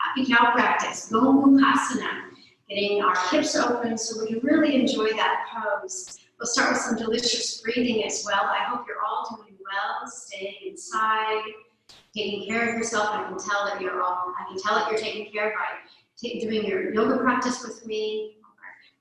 happy cow practice, Gomukhasana. Getting our hips open so we can really enjoy that pose. We'll start with some delicious breathing as well. I hope you're all doing well, staying inside, taking care of yourself. I can tell that you're taking care by doing your yoga practice with me.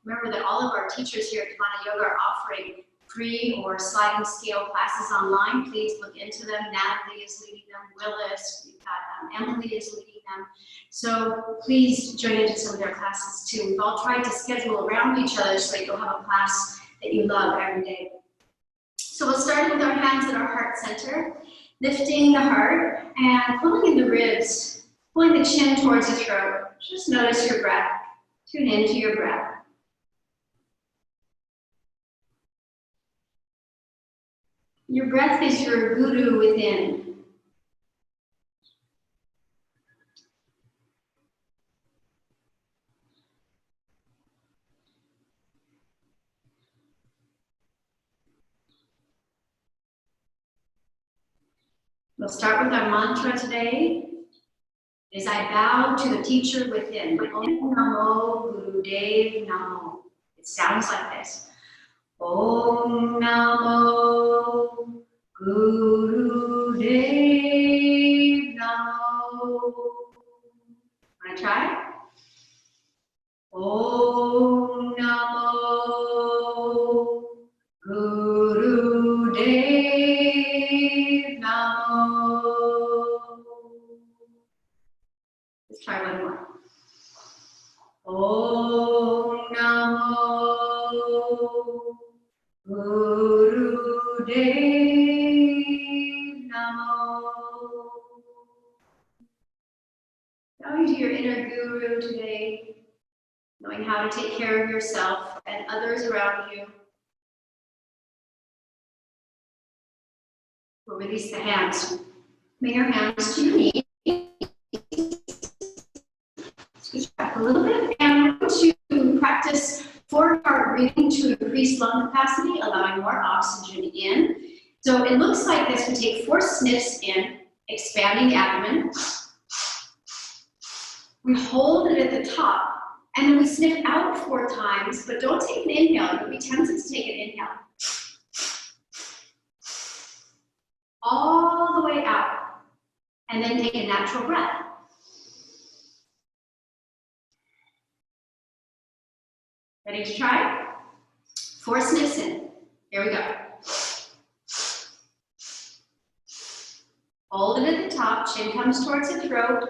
Remember that all of our teachers here at Divana Yoga are offering free or sliding scale classes online. Please look into them. Natalie is leading them, Willis, we've got Emily is leading them. So please join into some of their classes too. We've all tried to schedule around each other so that you'll have a class that you love every day. So we'll start with our hands at our heart center, lifting the heart and pulling in the ribs, pulling the chin towards the throat. Just notice your breath. Tune into your breath. Your breath is your guru within. We'll start with our mantra today. As I bow to the teacher within. Om Namo Gurudev Namo. It sounds like this. Om Namo Gurudev Namo. Wanna try? Om Namo Gurudev Namo. Let's try one more. Om Namo Gurudev Namo. Bowing to your inner guru today, knowing how to take care of yourself and others around you. We'll release the hands. Bring your hands to your knees. Switch back a little bit, and we're going to practice forward heart breathing to increase lung capacity, allowing more oxygen in. So it looks like this. We take 4 sniffs in, expanding the abdomen. We hold it at the top, and then we sniff out 4 times, but don't take an inhale. You'll be tempted to take an inhale. All the way out, and then take a natural breath. Ready to try? 4 sniffs in. Here we go. Hold it at the top, chin comes towards the throat,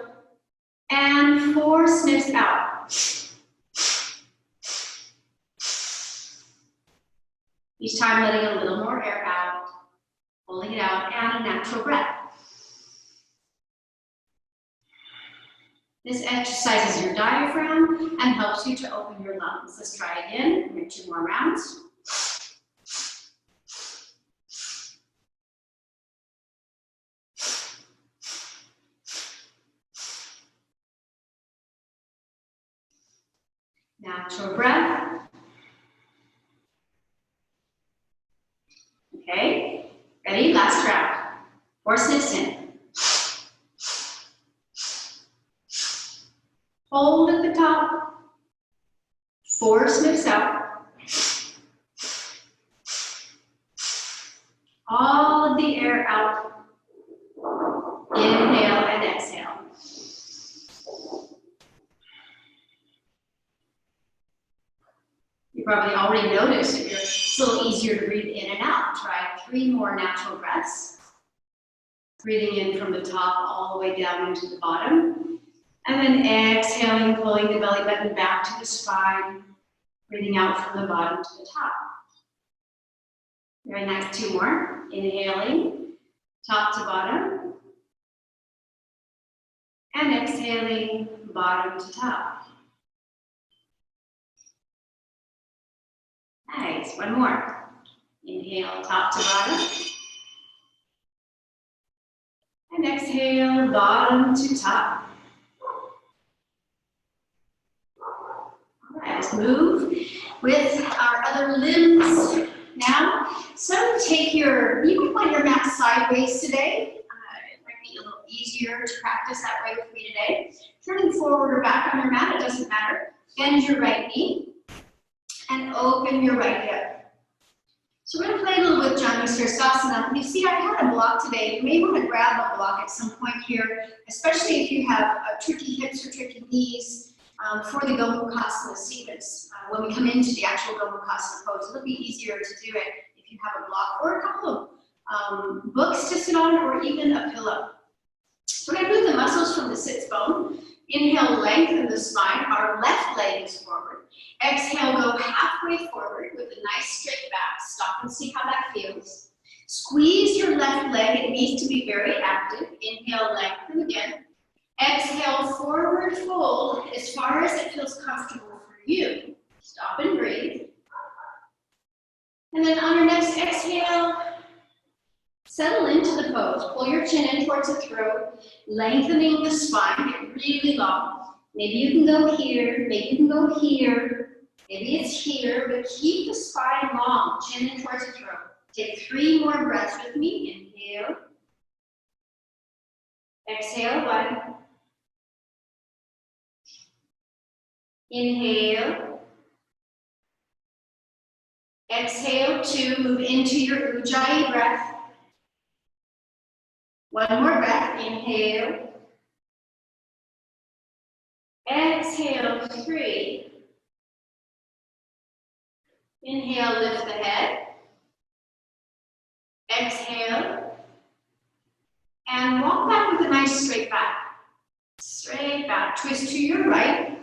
and 4 sniffs out. Each time letting a little more air out, holding it out, and a natural breath. This exercises your diaphragm and helps you to open your lungs. Let's try again. We'll do 2 more rounds. Natural breath. Okay, ready? Last round. 4 sniffs in. Hold at the top. 4 sniffs out. All of the air out. Inhale and exhale. You probably already noticed that it's a little easier to breathe in and out. Try 3 more natural breaths. Breathing in from the top all the way down into the bottom. And then exhaling, pulling the belly button back to the spine. Breathing out from the bottom to the top. Very nice. 2 more. Inhaling, top to bottom. And exhaling, bottom to top. Nice. 1 more. Inhale, top to bottom. And exhale, bottom to top. All right, let's move with our other limbs now. So take you can put your mat sideways today. It might be a little easier to practice that way with me today. Turning forward or back on your mat, it doesn't matter. Bend your right knee and open your right hip. So we're going to play a little with Gomukhasana. You see, I had a block today. You may want to grab a block at some point here, especially if you have tricky hips or tricky knees for the Gomukhasana sequence. When we come into the actual Gomukhasana pose, it'll be easier to do it if you have a block or a couple of books to sit on, or even a pillow. So we're going to move the muscles from the sits bone. Inhale, lengthen the spine. Our left leg is forward. Exhale, go halfway forward with a nice straight back. Stop and see how that feels. Squeeze your left leg. It needs to be very active. Inhale, lengthen again. Exhale, forward fold as far as it feels comfortable for you. Stop and breathe. And then on your next exhale, settle into the pose. Pull your chin in towards the throat, lengthening the spine, get really long. Maybe you can go here, maybe you can go here, maybe it's here, but keep the spine long, chin in towards the throat. Take 3 more breaths with me. Inhale. Exhale, 1. Inhale. Exhale, 2. Move into your Ujjayi breath. 1 more breath. Inhale. Exhale, 3. Inhale, lift the head. Exhale. And walk back with a nice straight back. Straight back. Twist to your right.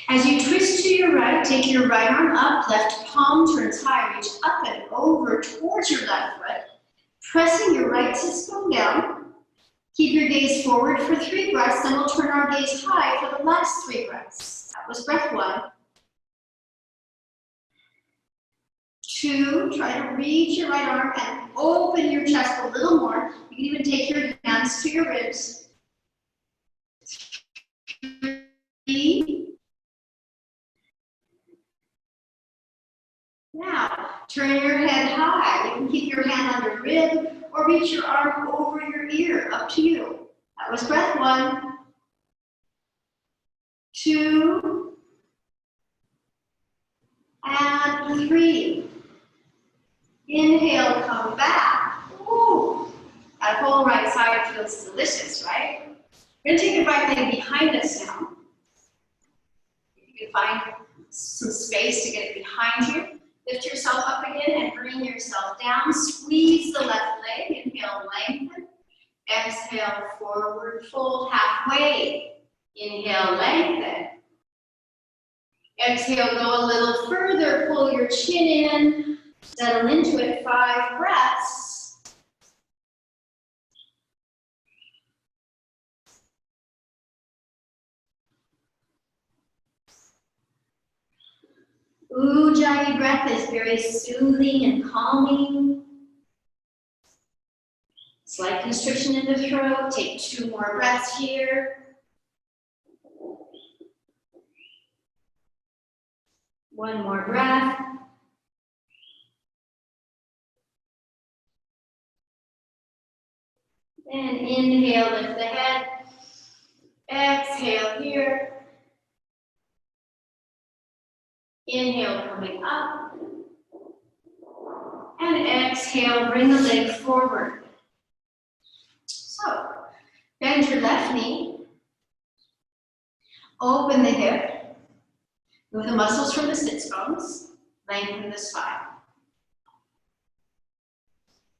As you twist to your right, take your right arm up, left palm turns high, reach up and over towards your left foot. Pressing your right sit bone down. Keep your gaze forward for 3 breaths, then we'll turn our gaze high for the last 3 breaths. That was breath 1. 2, try to reach your right arm and open your chest a little more. You can even take your hands to your ribs. 3. Now, turn your head high. You can keep your hand on your rib or reach your arm over your ear, up to you. That was breath 1. 2. And 3. Inhale, come back. Ooh, that whole right side feels delicious, right? We're going to take the right leg behind us now. If you can find some space to get it behind you. Lift yourself up again and bring yourself down. Squeeze the left leg. Inhale, lengthen. Exhale, forward fold halfway. Inhale, lengthen. Exhale, go a little further. Pull your chin in. Settle into it. 5 breaths. Ujjayi breath is very soothing and calming. Slight constriction in the throat. Take 2 more breaths here. 1 more breath. And inhale, lift the head. Exhale here. Inhale, coming up. And exhale, bring the leg forward. So, bend your left knee. Open the hip. Move the muscles from the sits bones. Lengthen the spine.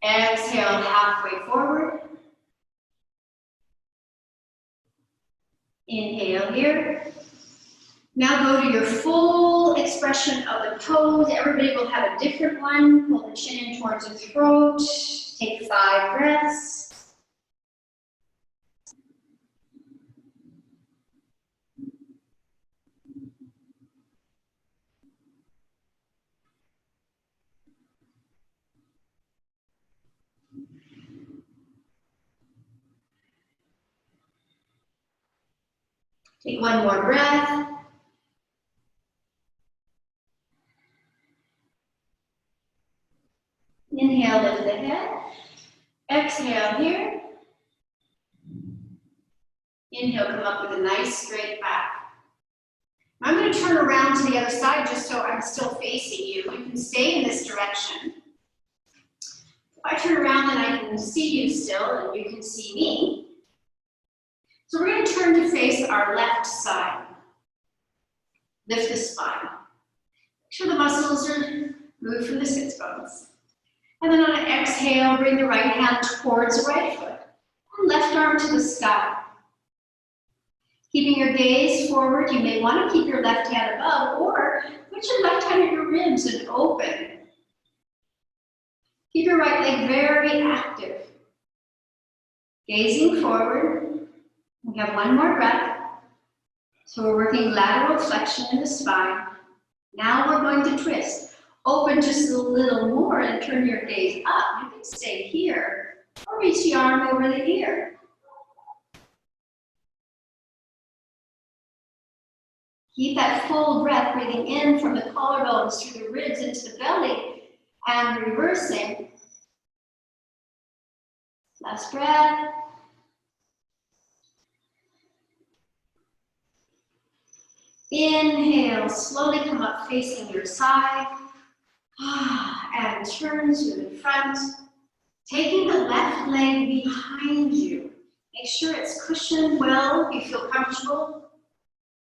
Exhale, halfway forward. Inhale here. Now go to your full expression of the pose. Everybody will have a different one. Pull the chin in towards the throat. Take 5 breaths. Take 1 more breath. Inhale, lift the head. Exhale here. Inhale, come up with a nice straight back. I'm going to turn around to the other side just so I'm still facing you. You can stay in this direction. If I turn around, then I can see you still, and you can see me. So we're going to turn to face our left side. Lift the spine. Make sure the muscles are moved from the sits bones. And then on an exhale, bring the right hand towards the right foot. And left arm to the sky. Keeping your gaze forward, you may want to keep your left hand above, or put your left hand at your ribs and open. Keep your right leg very active. Gazing forward. We have one more breath. So we're working lateral flexion in the spine. Now we're going to twist. Open just a little more and turn your gaze up. You can stay here or reach the arm over the ear. Keep that full breath, breathing in from the collarbones through the ribs into the belly and reversing. Last breath. Inhale, slowly come up facing your side. And turn to the front. Taking the left leg behind you. Make sure it's cushioned well, if you feel comfortable.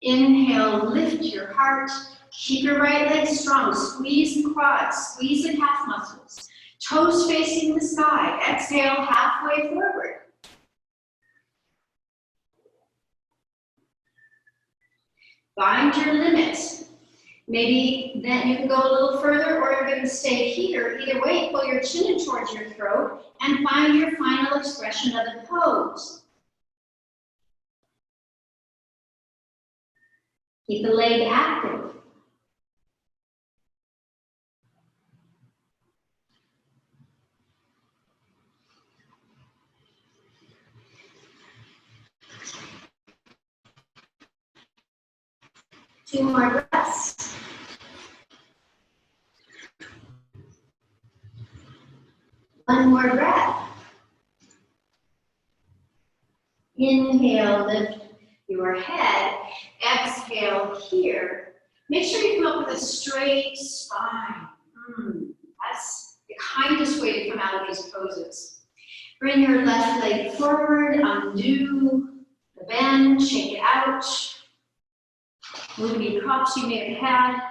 Inhale, lift your heart. Keep your right leg strong. Squeeze the quads, squeeze the calf muscles. Toes facing the sky. Exhale, halfway forward. Find your limit. Maybe then you can go a little further, or you're going to stay here. Either way, pull your chin in towards your throat and find your final expression of the pose. Keep the leg active. Two more breaths. One more breath. Inhale, lift your head. Exhale here. Make sure you come up with a straight spine. That's the kindest way to come out of these poses. Bring your left leg forward, undo the bend, shake it out. Move any props you may have had.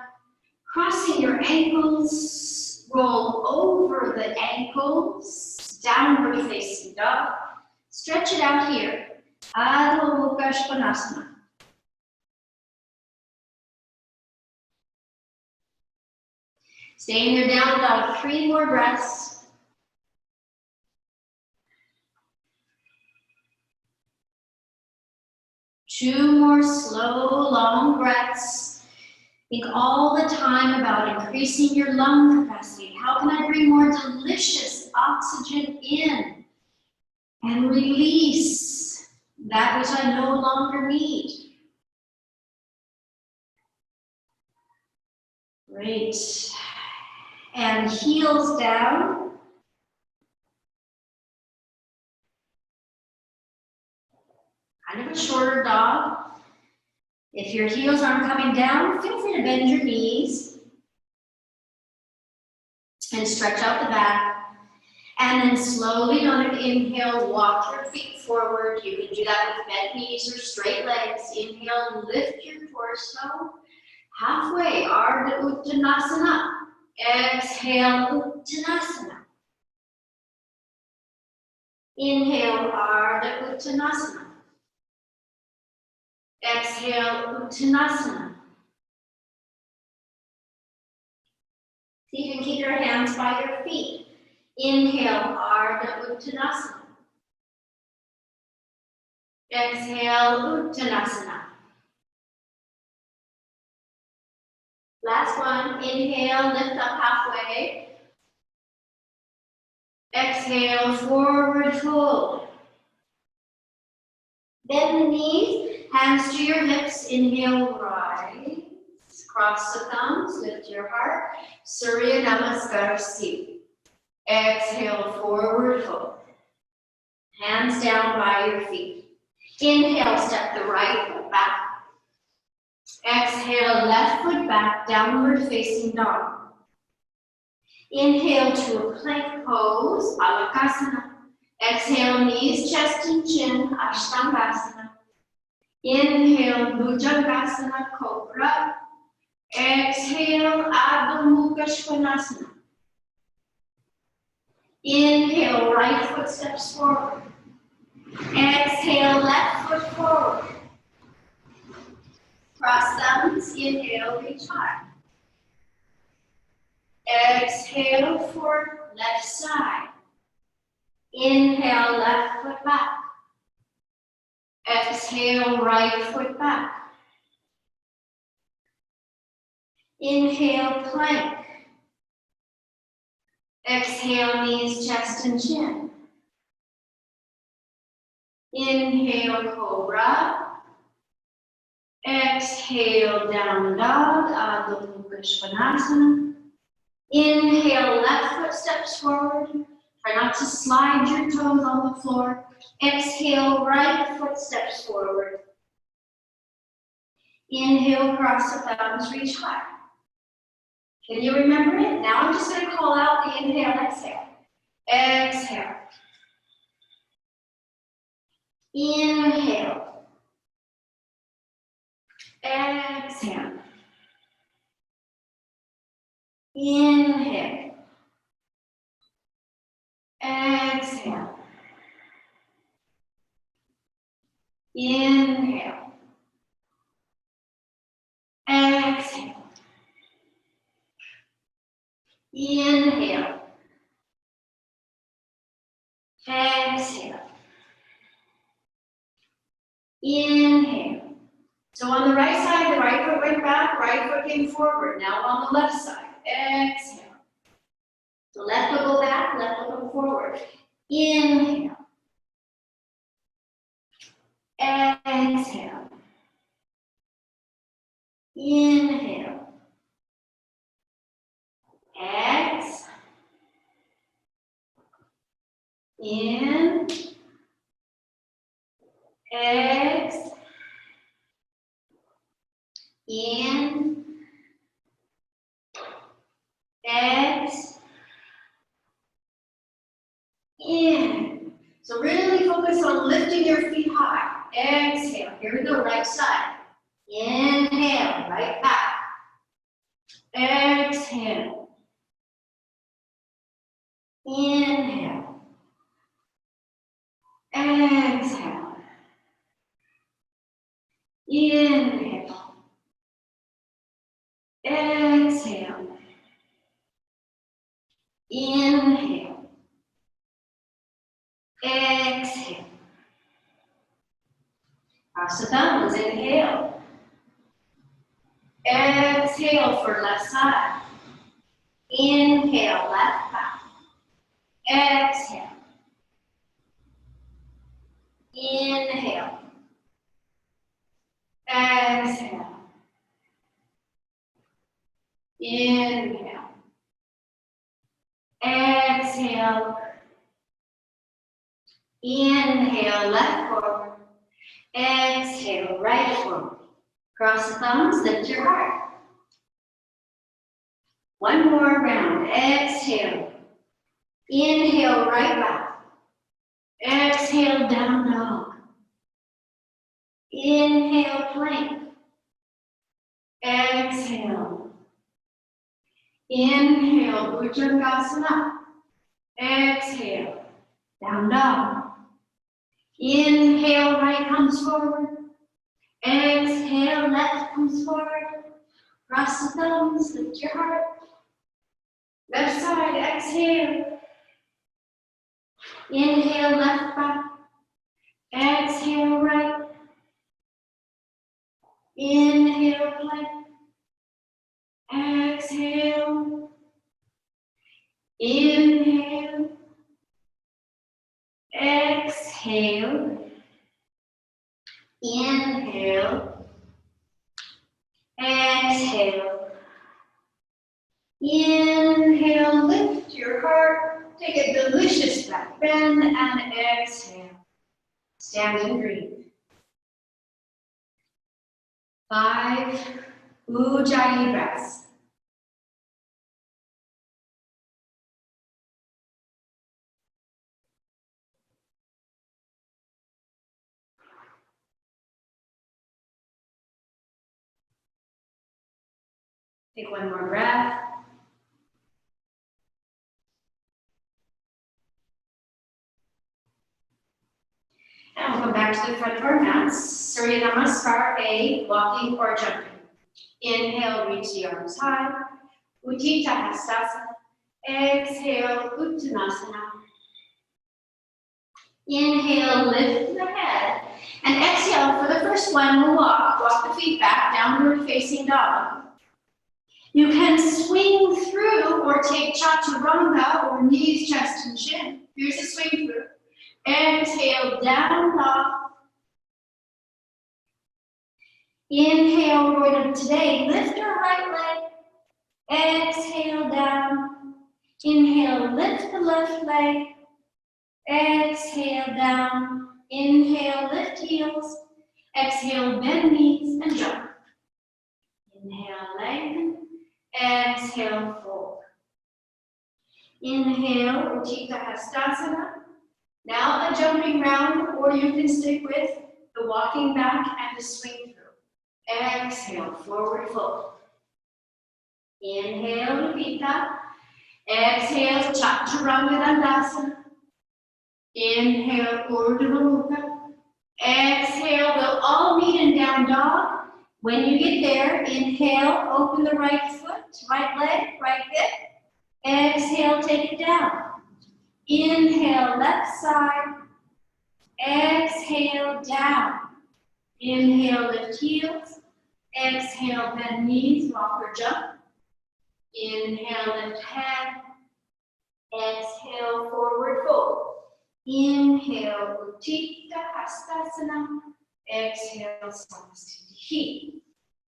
Crossing your ankles, roll over the ankles, downward facing dog. Stretch it out here. Gomukhasana. Staying there down dog, 3 more breaths. Two more slow, long breaths. Think all the time about increasing your lung capacity. How can I bring more delicious oxygen in and release that which I no longer need? Great. And heels down. Kind of a shorter dog. If your heels aren't coming down, feel free to bend your knees and stretch out the back. And then slowly on an inhale, walk your feet forward. You can do that with bent knees or straight legs. Inhale, lift your torso. Halfway, Ardha Uttanasana. Exhale, Uttanasana. Inhale, Ardha Uttanasana. Exhale, Uttanasana. See if you can keep your hands by your feet. Inhale, Ardha Uttanasana. Exhale, Uttanasana. Last one, inhale, lift up halfway. Exhale, forward fold. Bend the knees, hands to your hips, inhale, rise. Cross the thumbs, lift your heart. Surya Namaskar seat. Exhale, forward fold. Hands down by your feet. Inhale, step the right foot back. Exhale, left foot back, downward facing dog. Inhale to a plank pose, Gomukhasana. Exhale, knees, chest, and chin, Ashtangasana. Inhale, Bhujangasana, Cobra. Exhale, Adho Mukha Svanasana. Inhale, right foot steps forward. Exhale, left foot forward. Cross thumbs, inhale, reach high. Exhale for left side. Inhale, left foot back. Exhale, right foot back. Inhale, plank. Exhale, knees, chest, and chin. Inhale, cobra. Exhale, down dog, Adho Mukha Svanasana. Inhale, left foot steps forward. Try not to slide your toes on the floor. Exhale, right foot steps forward. Inhale, cross the thumbs, reach high. Can you remember it? Now I'm just going to call out the inhale, exhale. Exhale. Inhale. Exhale. Inhale. Exhale. Inhale. Exhale. Inhale. Exhale. Inhale. So on the right side, the right foot went back, right foot came forward. Now on the left side. Exhale. So left foot go back, left foot go forward. Inhale. Exhale. Inhale. Exhale. In. Exhale. In. Exhale. In. So really focus on lifting your feet high. Exhale. Here we go, right side. Inhale, right back. Exhale. Inhale. Exhale. Inhale. Exhale. Inhale. Exhale. Cross the thumbs, inhale. Exhale for left side. Inhale, left back. Exhale. Inhale. Exhale. Inhale. Exhale. Inhale, left forward. Exhale, right forward. Cross the thumbs, lift your heart. One more round. Exhale. Inhale, right back. Exhale, down dog. Inhale, plank. Exhale. Inhale, Bhujangasana. Exhale, down dog. Inhale, right comes forward. Exhale, left comes forward. Cross the thumbs, lift your heart. Left side, exhale. Inhale, left back. Exhale, right. Inhale, plank. Exhale. Inhale. Exhale. Inhale. Exhale. Inhale, lift your heart. Take a delicious back bend and exhale. Stand and breathe. 5 Ujjayi breaths. Take one more breath. And we'll come back to the front of our mats. Surya Namaskar, A, walking or jumping. Inhale, reach the arms high. Utthita Hastasana. Exhale, Uttanasana. Inhale, lift the head. And exhale, for the first one, we'll walk. Walk the feet back, downward facing dog. You can swing through or take chaturanga or knees, chest, and chin. Here's a swing through. Exhale, down dog. Inhale, we're going to today lift our right leg. Exhale, down. Inhale, lift the left leg. Exhale, down. Inhale, lift heels. Exhale, bend knees and jump. Inhale, lengthen. Exhale, fold. Inhale, Utthita Hastasana. Now a jumping round, or you can stick with the walking back and the swing through. Exhale, forward fold. Inhale, repeat that. Exhale, Chaturanga Dandasana. Inhale, Urdhva Mukha. Exhale, we'll all meet in down dog. When you get there, inhale, open the right foot, right leg, right hip. Exhale, take it down. Inhale, left side. Exhale, down. Inhale, lift heels. Exhale, bend knees, walk or jump. Inhale, lift head. Exhale, forward fold. Inhale, Utthita Hastasana. Exhale, Samasthiti.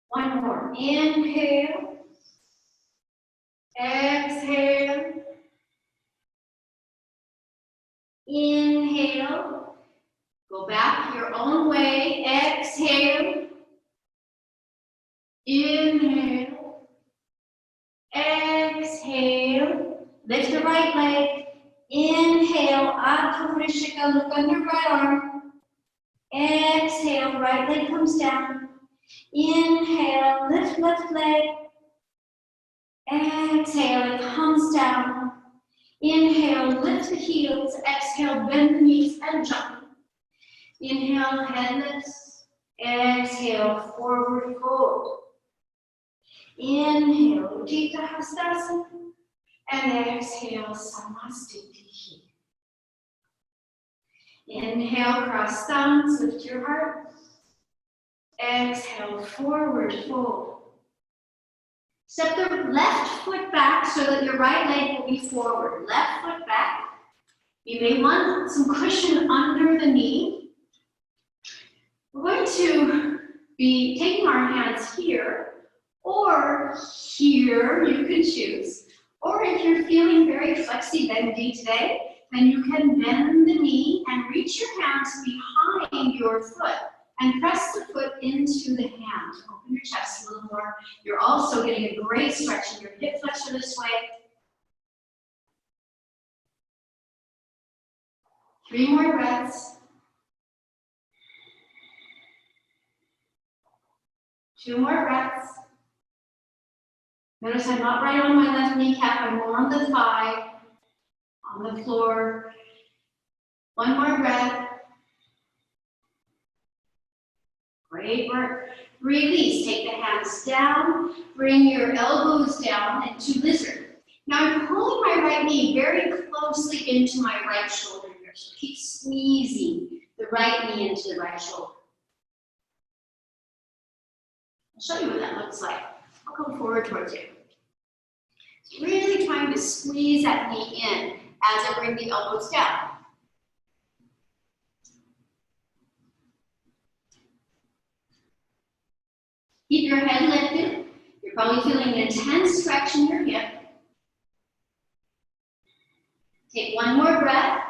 One more. Inhale. Exhale. Inhale. Go back your own way. Exhale. Inhale. Exhale. Lift the right leg. Inhale. Adho Vrishika. Look under right arm. Exhale. Right leg comes down. Inhale. Lift left leg. Exhale. It comes down. Inhale. Lift the heels. Exhale. Bend the knees and jump. Inhale. Head lifts. Exhale. Forward fold. Inhale. Utthita Hastasana. And exhale, Samasthiti. Inhale, cross thumbs, lift your heart. Exhale, forward fold. Step the left foot back so that your right leg will be forward. Left foot back. You may want some cushion under the knee. We're going to be taking our hands here or here, you can choose. Or if you're feeling very flexi-bendy today, then you can bend the knee and reach your hands behind your foot and press the foot into the hand. Open your chest a little more. You're also getting a great stretch in your hip flexor this way. 3 more breaths. 2 more breaths. Notice I'm not right on my left kneecap, I'm more on the thigh, on the floor. 1 more breath. Great work. Release, take the hands down, bring your elbows down into lizard. Now I'm pulling my right knee very closely into my right shoulder here, so keep squeezing the right knee into the right shoulder. I'll show you what that looks like. I'll come forward towards you. So really trying to squeeze that knee in as I bring the elbows down. Keep your head lifted. You're probably feeling an intense stretch in your hip. Take 1 more breath.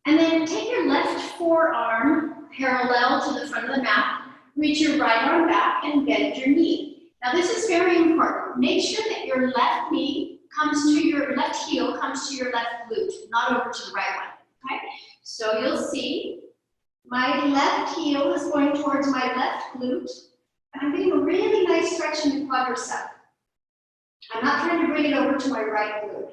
And then take your left forearm parallel to the front of the mat. reach your right arm back and bend your knee. Now this is very important. Make sure that your left knee comes to your left heel, comes to your left glute, not over to the right one, okay? So you'll see my left heel is going towards my left glute, and I'm getting a really nice stretch in the quadricep. I'm not trying to bring it over to my right glute.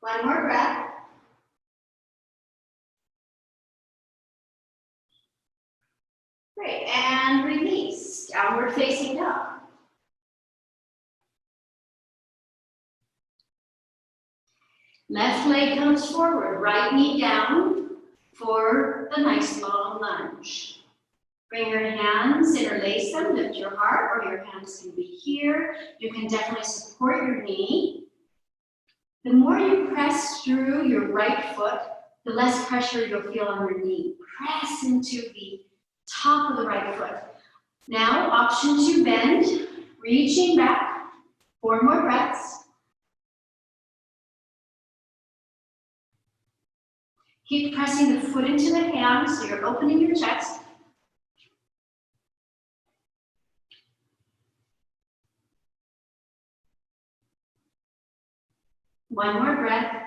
One more breath. Great, and release, downward facing dog. Left leg comes forward, right knee down for the nice long lunge. Bring your hands, interlace them, lift your heart, or your hands can be here. You can definitely support your knee. The more you press through your right foot, the less pressure you'll feel on your knee. Press into the top of the right foot. Now, option to bend, reaching back. 4 more breaths. Keep pressing the foot into the hand so you're opening your chest. One more breath.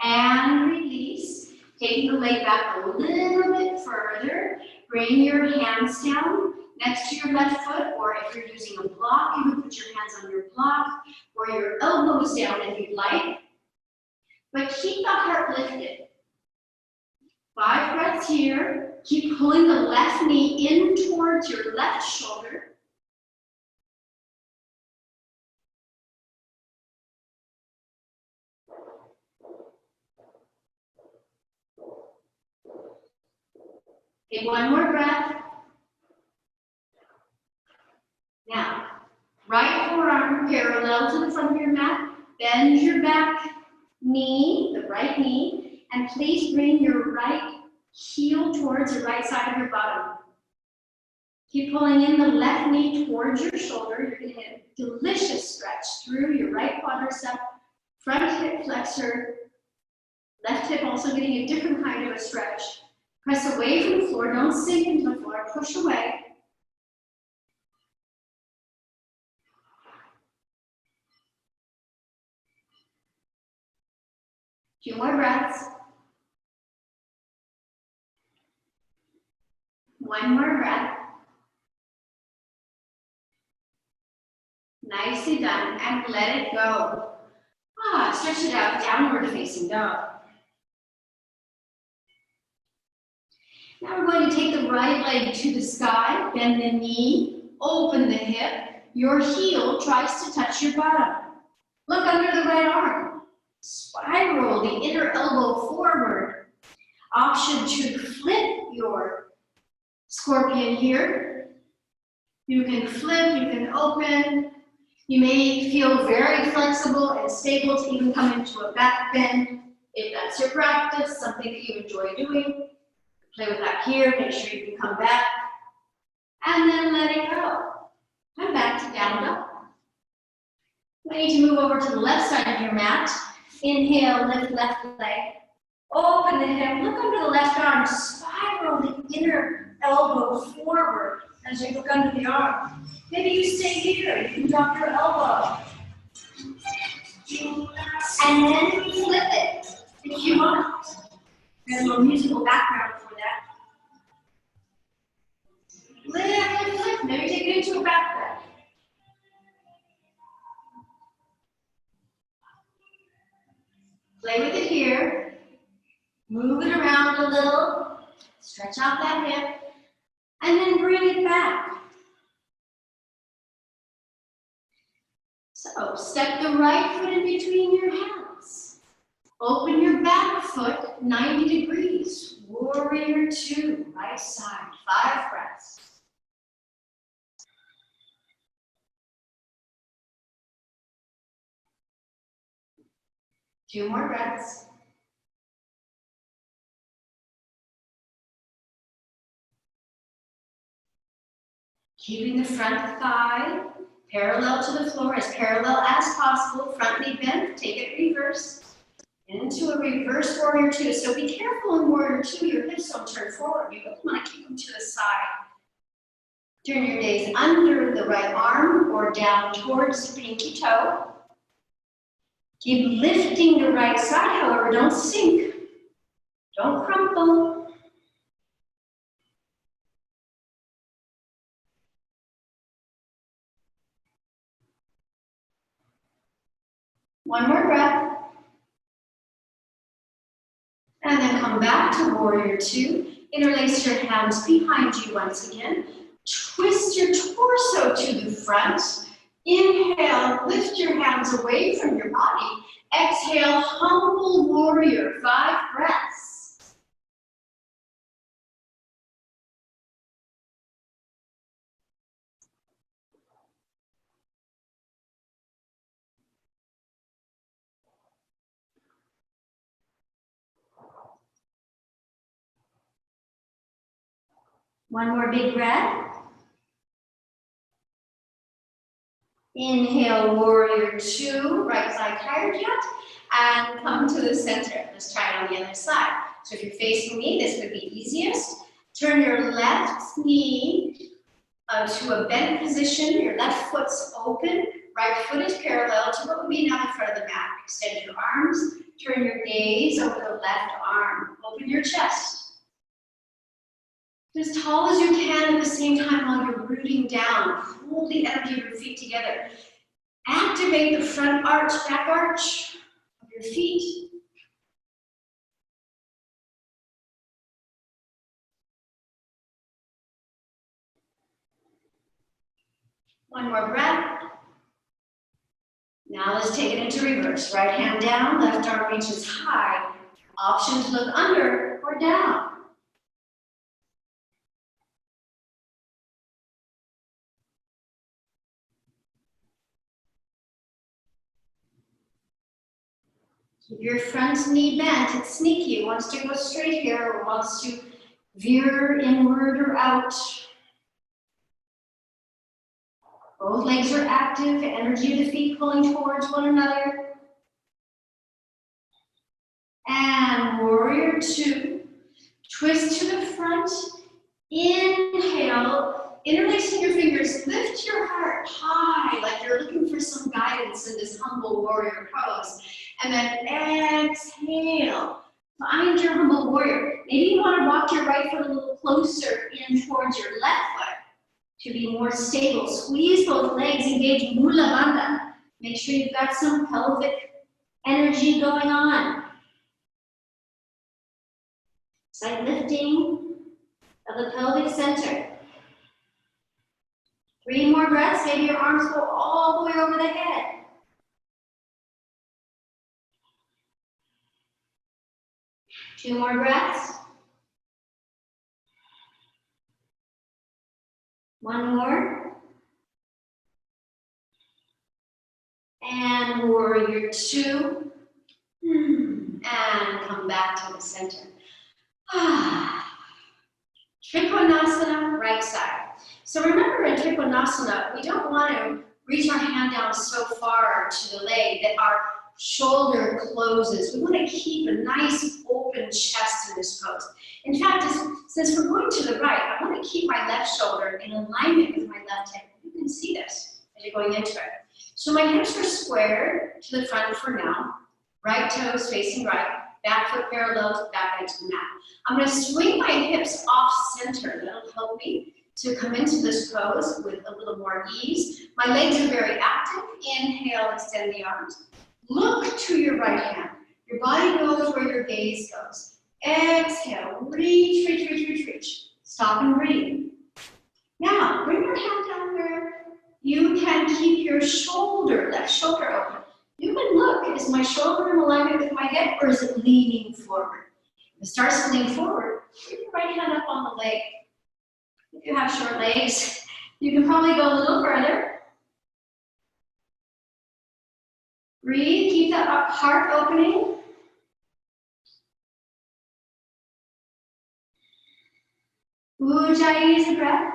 And release. Taking the leg back a little bit further. Bring your hands down next to your left foot, or if you're using a block, you would put your hands on your block, or your elbows down if you'd like. But keep the heart lifted. 5 breaths here. Keep pulling the left knee in towards your left shoulder. Okay, one more breath. Now, right forearm parallel to the front of your mat. Bend your back knee, the right knee, and please bring your right heel towards the right side of your bottom. Keep pulling in the left knee towards your shoulder. You're going to get a delicious stretch through your right quadricep, front hip flexor, left hip also getting a different kind of a stretch. Press away from the floor, don't sink into the floor, push away. Few more breaths. One more breath. Nicely done, and let it go. Stretch it out, downward facing dog. Now we're going to take the right leg to the sky, bend the knee, open the hip. Your heel tries to touch your bottom. Look under the right arm. Spiral the inner elbow forward. Option to flip your scorpion here. You can flip, you can open. You may feel very flexible and stable to even come into a back bend. If that's your practice, something that you enjoy doing, play with that here, make sure you can come back. And then let it go. Come back to down dog. We need to move over to the left side of your mat. Inhale, lift left leg. Open the hip, look under the left arm, spiral the inner elbow forward as you look under the arm. Maybe you stay here, you can drop your elbow. And then flip it if you want. There's a little musical background for that. Lift, flip, maybe take it into a back bend. Play with it here. Move it around a little. Stretch out that hip. And then bring it back. So, step the right foot in between your hands. Open your back foot 90 degrees. Warrior 2, right side. 5 breaths. Two more breaths. Keeping the front thigh parallel to the floor, as parallel as possible. Front knee bent, take it reverse. Into a reverse warrior two. So be careful in warrior two, your hips don't turn forward. You really want to keep them to the side. Turn your gaze under the right arm or down towards the pinky toe. Keep lifting the right side, however, don't sink. Don't crumple. One more breath. And then come back to warrior two. Interlace your hands behind you once again. Twist your torso to the front. Inhale, lift your hands away from your body. Exhale, humble warrior, 5 breaths. One more big breath. Inhale, warrior two, right side tired yet? And come to the center. Let's try it on the other side. So if you're facing me, this would be easiest. Turn your left knee to a bent position. Your left foot's open. Right foot is parallel to what would be now in front of the mat. Extend your arms. Turn your gaze over the left arm. Open your chest. As tall as you can at the same time while you're rooting down. Hold the energy of your feet together. Activate the front arch, back arch of your feet. One more breath. Now let's take it into reverse. Right hand down, left arm reaches high. Option to look under or down. Keep your front knee bent. It's sneaky. It wants to go straight here or wants to veer inward or out. Both legs are active. Energy of the feet pulling towards one another. And warrior two. Twist to the front. Inhale. Interlacing your fingers. Lift your heart high like you're looking for some guidance in this humble warrior pose. And then exhale. Find your humble warrior. Maybe you want to walk your right foot a little closer in towards your left foot to be more stable. Squeeze both legs, engage Mula Bandha. Make sure you've got some pelvic energy going on. Slight lifting of the pelvic center. 3 more breaths. Maybe your arms go all the way over the head. Two more breaths. One more. And warrior two. And come back to the center. Trikonasana, right side. So remember in Trikonasana, we don't want to reach our hand down so far to the leg that our shoulder closes. We want to keep a nice open chest in this pose. In fact, since we're going to the right, I want to keep my left shoulder in alignment with my left hip. You can see this as you're going into it. So my hips are squared to the front for now. Right toes facing right. Back foot parallel to the back edge of the mat. I'm going to swing my hips off center. That'll help me to come into this pose with a little more ease. My legs are very active. Inhale, extend the arms. Look to your right hand. Your body goes where your gaze goes. Exhale, reach, reach, reach, reach, reach. Stop and breathe. Now, bring your hand down where you can keep your shoulder, left shoulder open. You can look, is my shoulder in alignment with my head or is it leaning forward? If it starts to lean forward, bring your right hand up on the leg. If you have short legs, you can probably go a little further. Breathe, keep that heart opening. Ujjayi is a breath.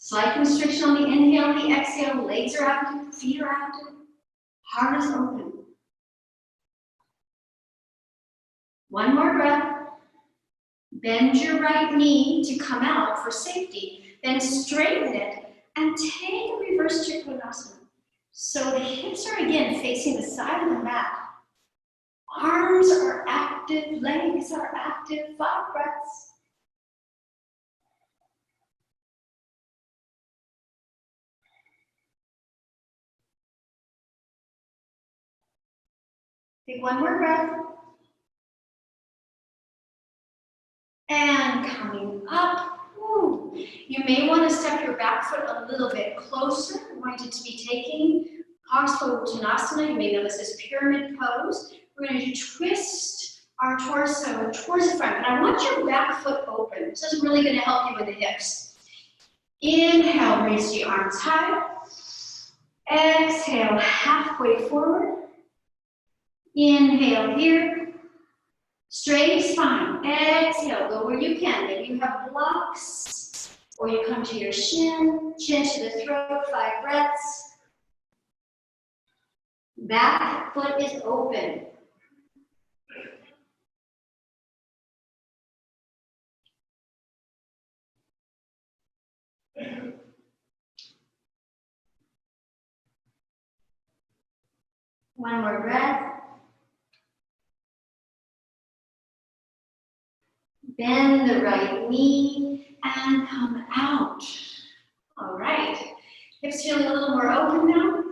Slight constriction on the inhale, the exhale, legs are active, feet are active, heart is open. One more breath. Bend your right knee to come out for safety, then straighten it and take a reverse Trikonasana. So the hips are again facing the side of the mat. Arms are active, legs are active, 5 breaths. Take one more breath. And coming up. Woo. You may want to step your back foot a little bit closer. I want you to be taking Uttanasana. You may know this as pyramid pose. We're going to twist our torso towards the front. And I want your back foot open. This is really going to help you with the hips. Inhale, raise the arms high. Exhale, halfway forward. Inhale here. Straight spine. Exhale, go where you can. Maybe you have blocks, or you come to your shin, chin to the throat, 5 breaths. Back foot is open. One more breath. Bend the right knee and come out. All right. Hips feeling a little more open now.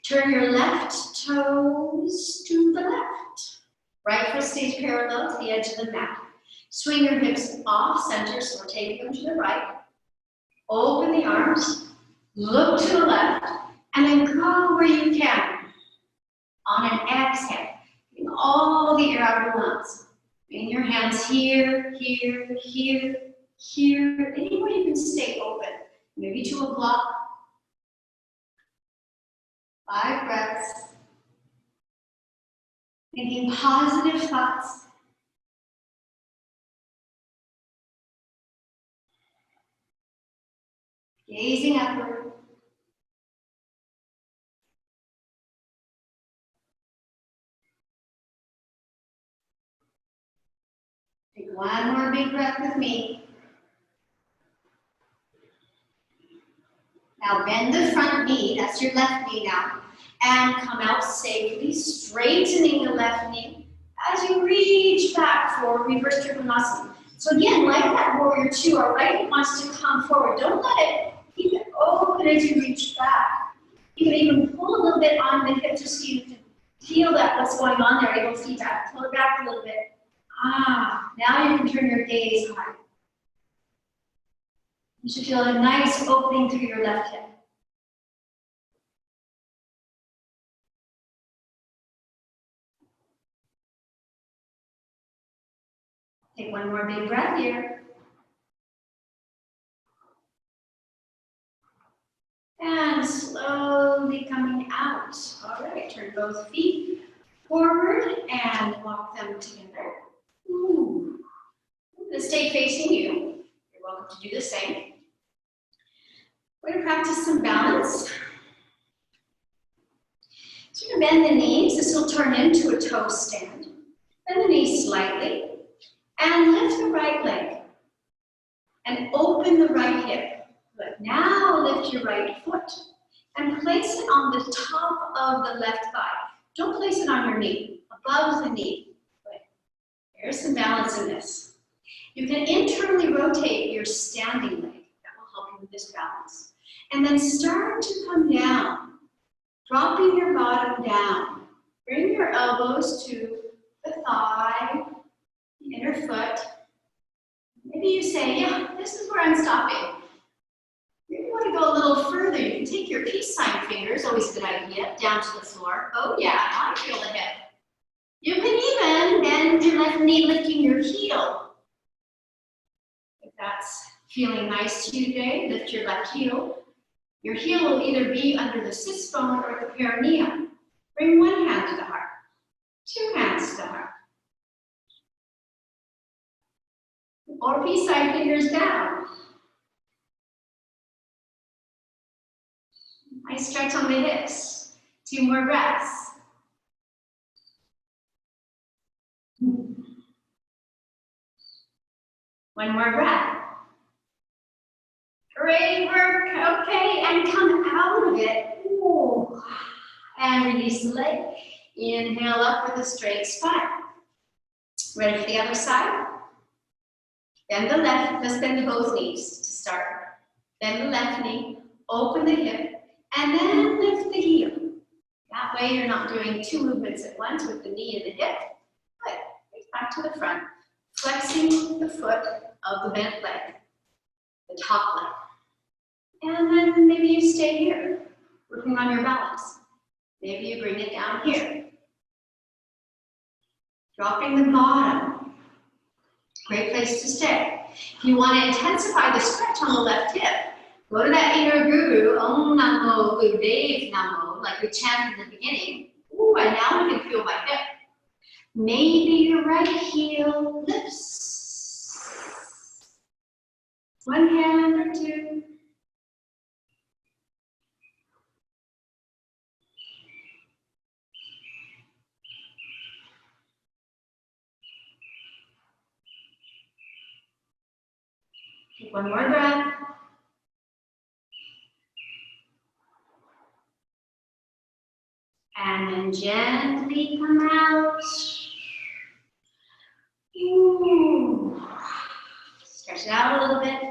Turn your left toes to the left. Right foot stays parallel to the edge of the mat. Swing your hips off center, so we're taking them to the right. Open the arms, look to the left, and then go where you can. On an exhale, getting all the air out of your lungs. Bring your hands here, here, here, here. Anywhere you can stay open. Maybe to a block. 5 breaths. Thinking positive thoughts. Gazing upward. Take one more big breath with me. Now bend the front knee, that's your left knee now, and come out safely, straightening the left knee as you reach back for reverse Trikonasana. So again, like that warrior 2, our right hip wants to come forward. Don't let it, keep it open as you reach back. You can even pull a little bit on the hip just so you can feel that what's going on there. Able to see that. Pull it back a little bit. Now you can turn your gaze high. You should feel a nice opening through your left hip. Take one more big breath here. And slowly coming out. All right, turn both feet forward and walk them together. Ooh. I'm going to stay facing you. You're welcome to do the same. We're going to practice some balance. So you're going to bend the knees. This will turn into a toe stand. Bend the knees slightly. And lift the right leg. And open the right hip. Good. Now lift your right foot. And place it on the top of the left thigh. Don't place it on your knee. Above the knee. Good. There's some balance in this. You can internally rotate your standing leg. That will help you with this balance. And then start to come down, dropping your bottom down. Bring your elbows to the thigh, the inner foot. Maybe you say, yeah, this is where I'm stopping. Maybe you want to go a little further. You can take your peace sign fingers, always a good idea, down to the floor. Oh yeah, now I feel the hip. You can even bend your left knee, lifting your heel. If that's feeling nice to you today, lift your left heel. Your heel will either be under the sits bone or the perineum. Bring one hand to the heart, 2 hands to the heart. Or peace sign fingers down. Nice stretch on the hips. 2 more breaths. One more breath. Great work. Okay, and come out of it. Ooh. And release the leg. Inhale up with a straight spine. Ready for the other side? Bend the left. Let's bend both knees to start. Bend the left knee. Open the hip. And then lift the heel. That way you're not doing 2 movements at once with the knee and the hip. Good. Back to the front. Flexing the foot of the bent leg. The top leg. And then maybe you stay here, working on your balance. Maybe you bring it down here. Dropping the bottom. Great place to stay. If you want to intensify the stretch on the left hip, go to that inner guru, Om Namo Gurudev Namo, like we chanted in the beginning. Ooh, and now I can feel my hip. Maybe your right heel lifts. 1 hand or 2. Take 1 more breath. And then gently come out. Ooh. Stretch it out a little bit.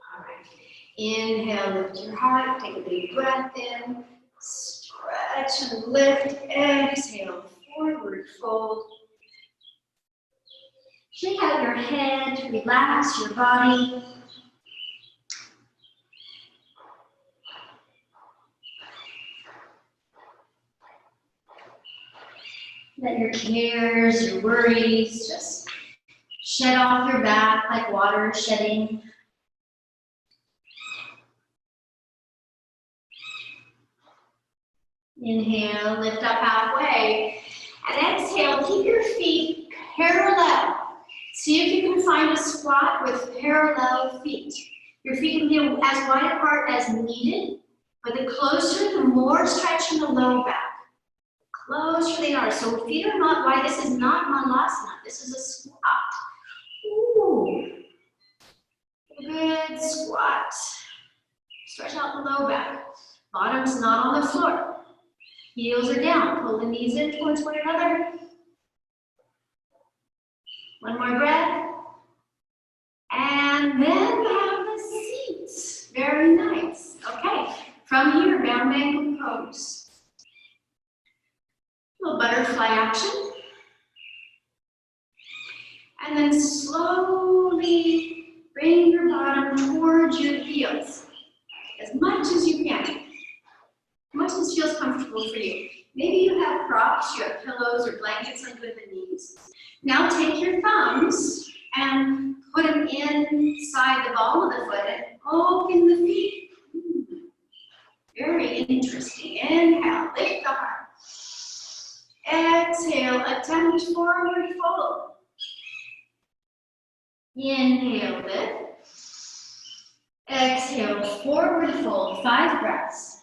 All right. Inhale, lift your heart. Take a big breath in. Stretch and lift. Exhale, forward fold. Shake out your head. Relax your body. Let your cares, your worries, just shed off your back like water shedding. Inhale, lift up halfway. And exhale, keep your feet parallel. See if you can find a squat with parallel feet. Your feet can be as wide apart as needed, but the closer, the more stretch in the low back. Closer they are. So feet are not wide. This is not malasana. This is a squat. Ooh. Good squat. Stretch out the low back. Bottom's not on the floor. Heels are down. Pull the knees in towards one another. 1 more breath. And then have a seat. Very nice. Okay. From here, down mango pose. Little butterfly action. And then slowly bring your bottom towards your heels. As much as you can. As much as feels comfortable for you. Maybe you have props, you have pillows or blankets under the knees. Now take your thumbs and put them inside the ball of the foot and open the feet. Very interesting. Inhale, lift the heart. Exhale, attempt forward fold. Inhale, lift. Exhale, forward fold. 5 breaths.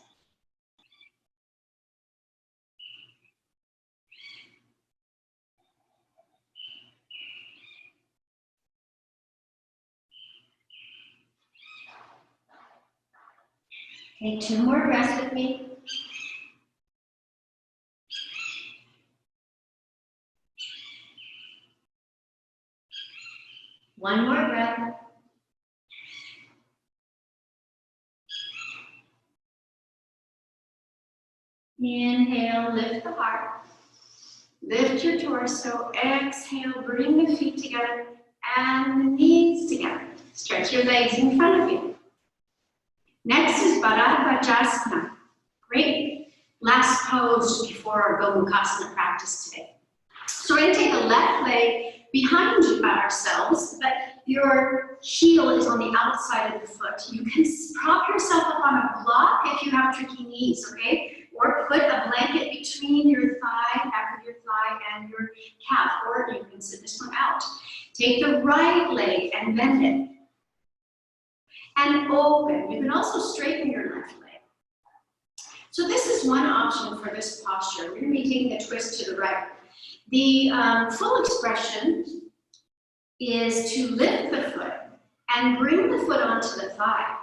Take 2 more breaths with me. One more breath. Inhale, lift the heart. Lift your torso. Exhale, bring the feet together and the knees together. Stretch your legs in front of you. Next is Gomukhasana. Great last pose before our Gomukhasana practice today. So we're going to take the left leg behind ourselves, but your heel is on the outside of the foot. You can prop yourself up on a block if you have tricky knees, okay? Or put a blanket between your thigh, back of your thigh, and your calf, or you can sit this one out. Take the right leg and bend it. and open. You can also straighten your left leg. So this is one option for this posture. We're going to be taking a twist to the right. The full expression is to lift the foot and bring the foot onto the thigh.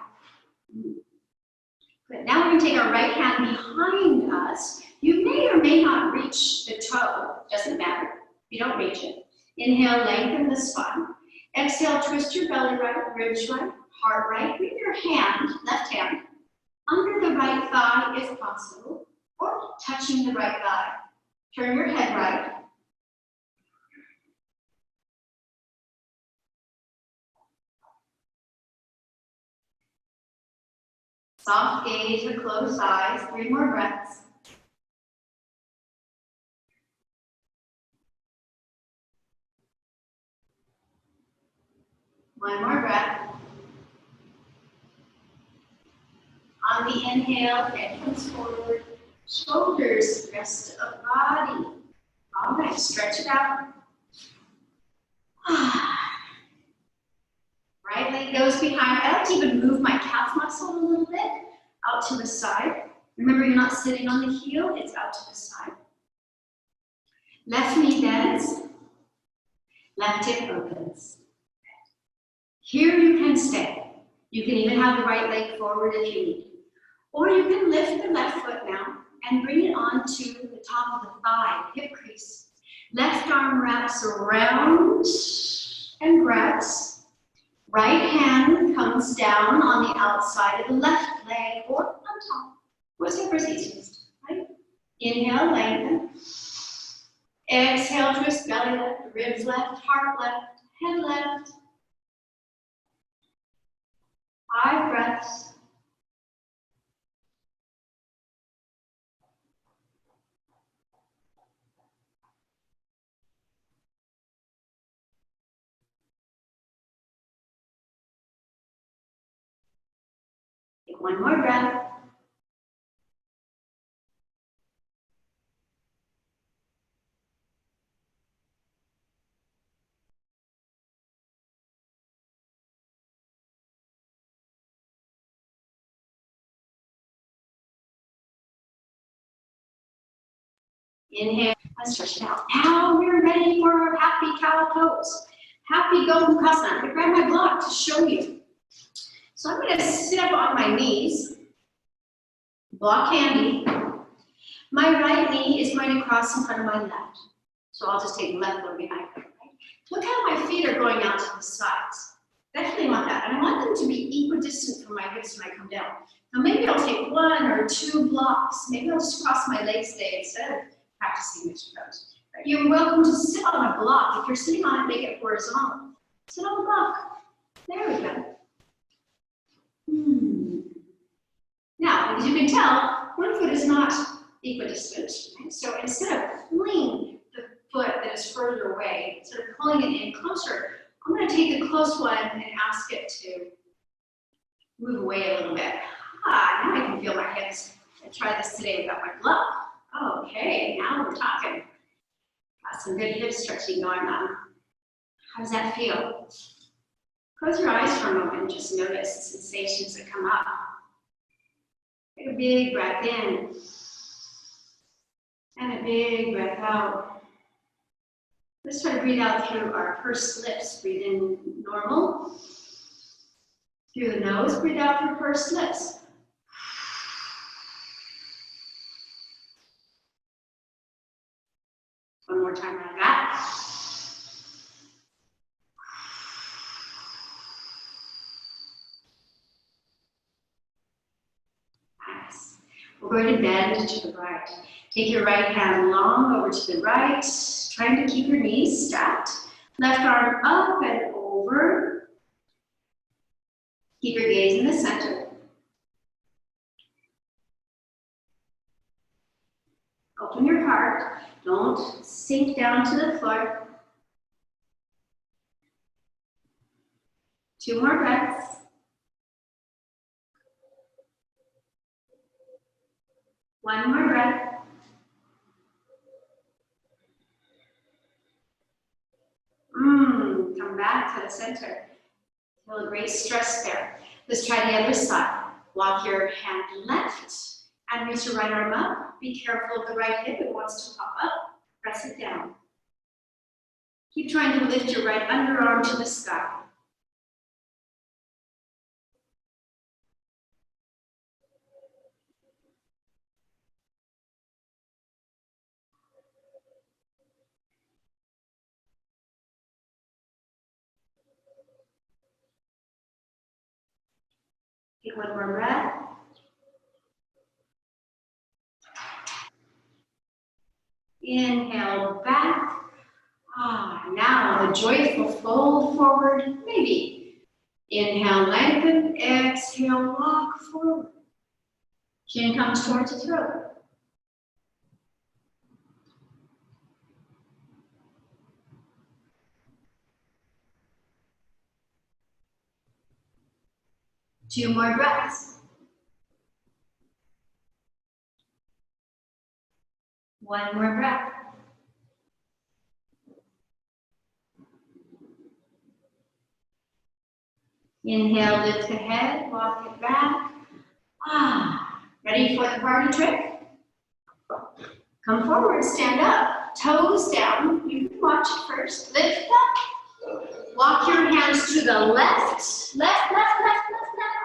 Good. Now we're going to take our right hand behind us. You may or may not reach the toe. Doesn't matter. You don't reach it. Inhale, lengthen the spine. Exhale, twist your belly right, ribs right, heart right. Bring your hand, left hand, under the right thigh if possible, or touching the right thigh. Turn your head right. Soft gaze or closed eyes. 3 more breaths. One more breath. On the inhale, head comes forward. Shoulders rest of body. All right, stretch it out. Right leg goes behind. I like to even move my calf muscle a little bit out to the side. Remember, you're not sitting on the heel, it's out to the side. Left knee bends, left hip opens. Here you can stay. You can even have the right leg forward if you need. Or you can lift the left foot now and bring it onto the top of the thigh, hip crease. Left arm wraps around and grabs. Right hand comes down on the outside of the left leg or on top, whatever's easiest, right? Inhale, lengthen. Exhale, twist belly left, ribs left, heart left, head left. 5 breaths. Take 1 more breath. Inhale and stretch it out. Now we're ready for our happy cow pose. Happy Gomukhasana. I'm going to grab my block to show you. So I'm going to sit up on my knees, block handy. My right knee is going to cross in front of my left. So I'll just take the left one behind me. Right? Look how my feet are going out to the sides. Definitely want that. And I want them to be equidistant from my hips when I come down. Now maybe I'll take 1 or 2 blocks. Maybe I'll just cross my legs today instead of practicing mixed pose. You're welcome to sit on a block. If you're sitting on it, make it horizontal. Sit on the block. There we go. Now, as you can tell, one foot is not equidistant. Right? So instead of pulling the foot that is further away, instead of pulling it in closer, I'm going to take the close one and ask it to move away a little bit. Now I can feel my hips. I tried this today without my glove. Okay, now we're talking. Got some good hip stretching going on. How does that feel? Close your eyes for a moment and just notice the sensations that come up. Take a big breath in and a big breath out. Let's try to breathe out through our pursed lips. Breathe in normal. Through the nose, breathe out through pursed lips. One more time like that. Nice. We're going to bend to the right. Take your right hand long over to the right, trying to keep your knees stacked. Left arm up and over. Keep your gaze in the center. Open your heart. Don't sink down to the floor. 2 more breaths. One more breath. Come back to the center. Feel a great stress there. Let's try the other side. Walk your hand left and reach your right arm up. Be careful of the right hip. It wants to pop up. Press it down. Keep trying to lift your right underarm to the sky. Take one more breath. Inhale back. Now the joyful fold forward, maybe. Inhale, lengthen. Exhale, walk forward. Chin comes towards the throat. Two more breaths. One more breath. Inhale, lift the head, walk it back. Ready for the party trick? Come forward, stand up, toes down. You can watch it first. Lift up. Walk your hands to the left. Left,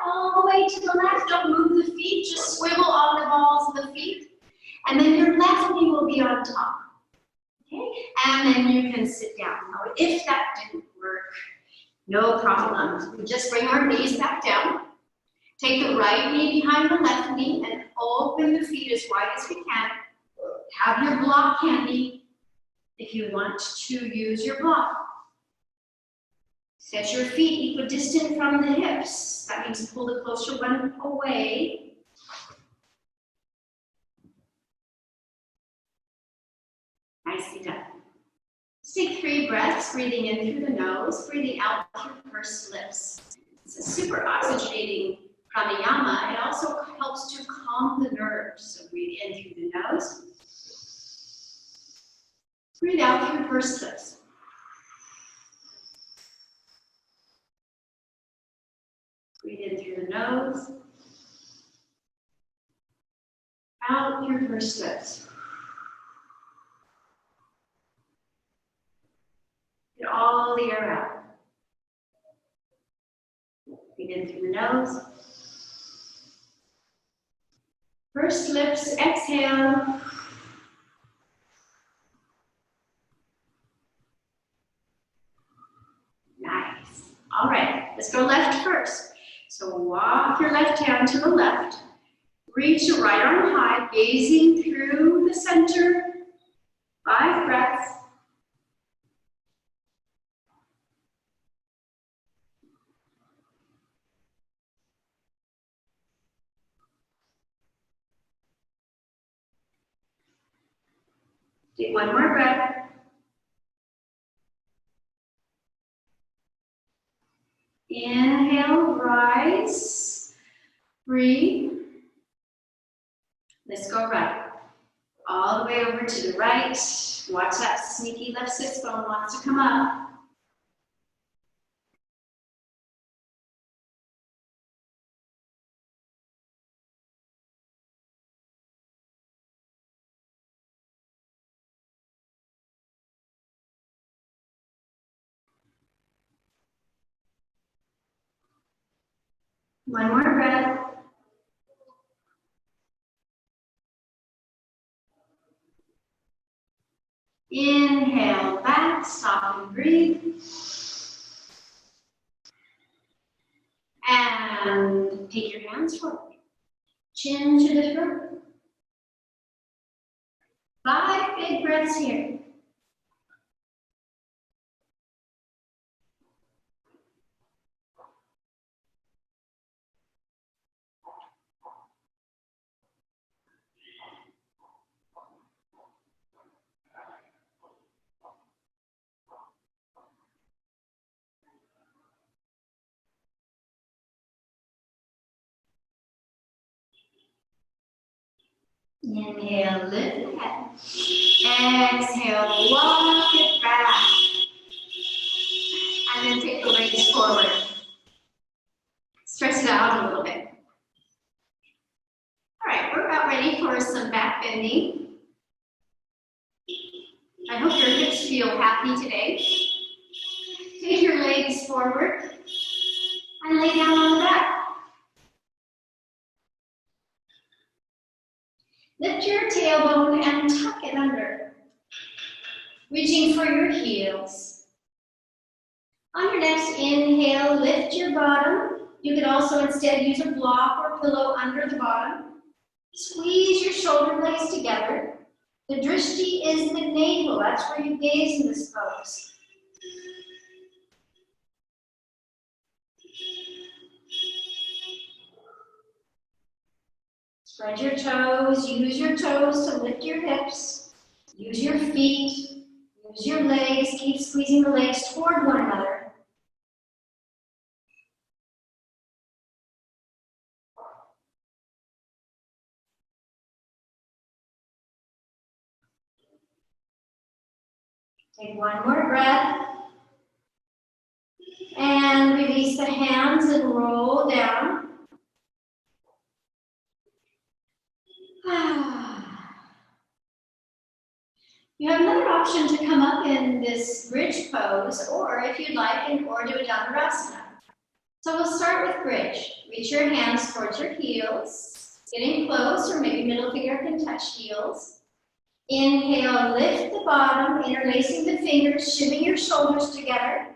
all the way to the left. Don't move the feet, just swivel on the balls of the feet. And then your left knee will be on top. Okay? And then you can sit down. Now, if that didn't work, no problem. We just bring our knees back down. Take the right knee behind the left knee and open the feet as wide as we can. Have your block handy if you want to use your block. Set your feet equidistant from the hips. That means pull the closer one away. Nicely done. Let's take 3 breaths, breathing in through the nose, breathing out through pursed lips. It's a super oxygenating pranayama. It also helps to calm the nerves. So breathe in through the nose. Breathe out through pursed lips. Breathe in through the nose. Out through pursed lips. Get all the air out. Breathe in through the nose. Pursed lips, exhale. Nice. All right, let's go left first. So walk your left hand to the left. Reach your right arm high, gazing through the center. 5 breaths. Take one more breath. Inhale, rise. Breathe. Let's go right. All the way over to the right. Watch that sneaky left sits bone wants to come up. One more breath. Inhale back, stop and breathe. And take your hands forward. Chin to the throat. 5 big breaths here. Inhale, lift the head. Exhale, walk it back. And then take the legs forward. Stretch it out. feel happy today. Take your legs forward and lay down on the back. Lift your tailbone and tuck it under. Reaching for your heels. On your next inhale, lift your bottom. You could also instead use a block or pillow under the bottom. Squeeze your shoulder blades together. The drishti is the navel. That's where you gaze in this pose. Spread your toes. Use your toes to lift your hips. Use your feet. Use your legs. Keep squeezing the legs toward one another. Take one more breath. And release the hands and roll down. You have another option to come up in this bridge pose, or if you'd like, in Urdhva Dhanurasana. So we'll start with bridge. Reach your hands towards your heels, getting close, or maybe middle finger can touch heels. Inhale, lift the bottom, interlacing the fingers, shimmy your shoulders together.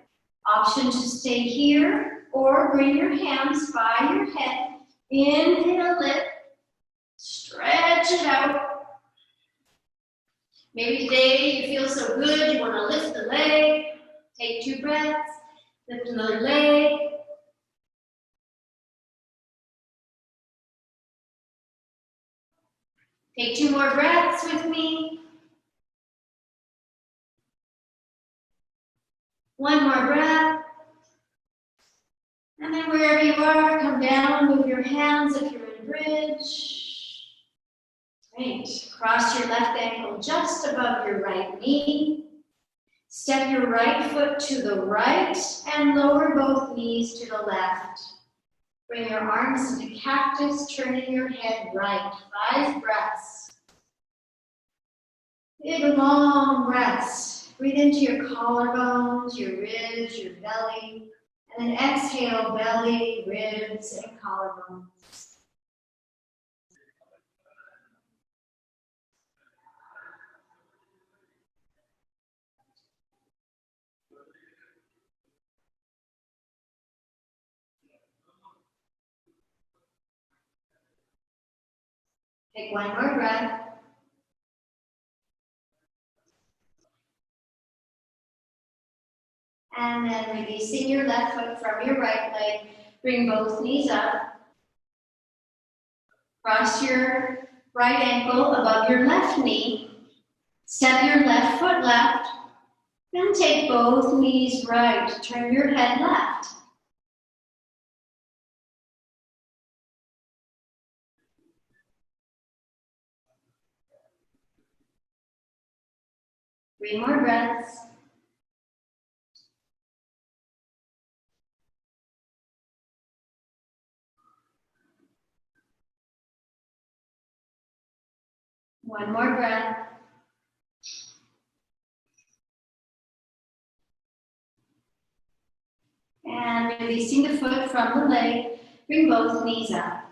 Option to stay here, or bring your hands by your head. Inhale, lift, stretch it out. Maybe today you feel so good, you want to lift the leg. Take 2 breaths, lift another leg. Take 2 more breaths with me. 1 more breath. And then wherever you are, come down, move your hands if you're in bridge. Great. Cross your left ankle just above your right knee. Step your right foot to the right and lower both knees to the left. Bring your arms into cactus, turning your head right. 5 breaths. Big long breaths. Breathe into your collarbones, your ribs, your belly. And then exhale, belly, ribs, and collarbones. Take 1 more breath. And then releasing your left foot from your right leg, bring both knees up. Cross your right ankle above your left knee. Step your left foot left. Then take both knees right. Turn your head left. Three more breaths. One more breath. And releasing the foot from the leg, bring both knees up.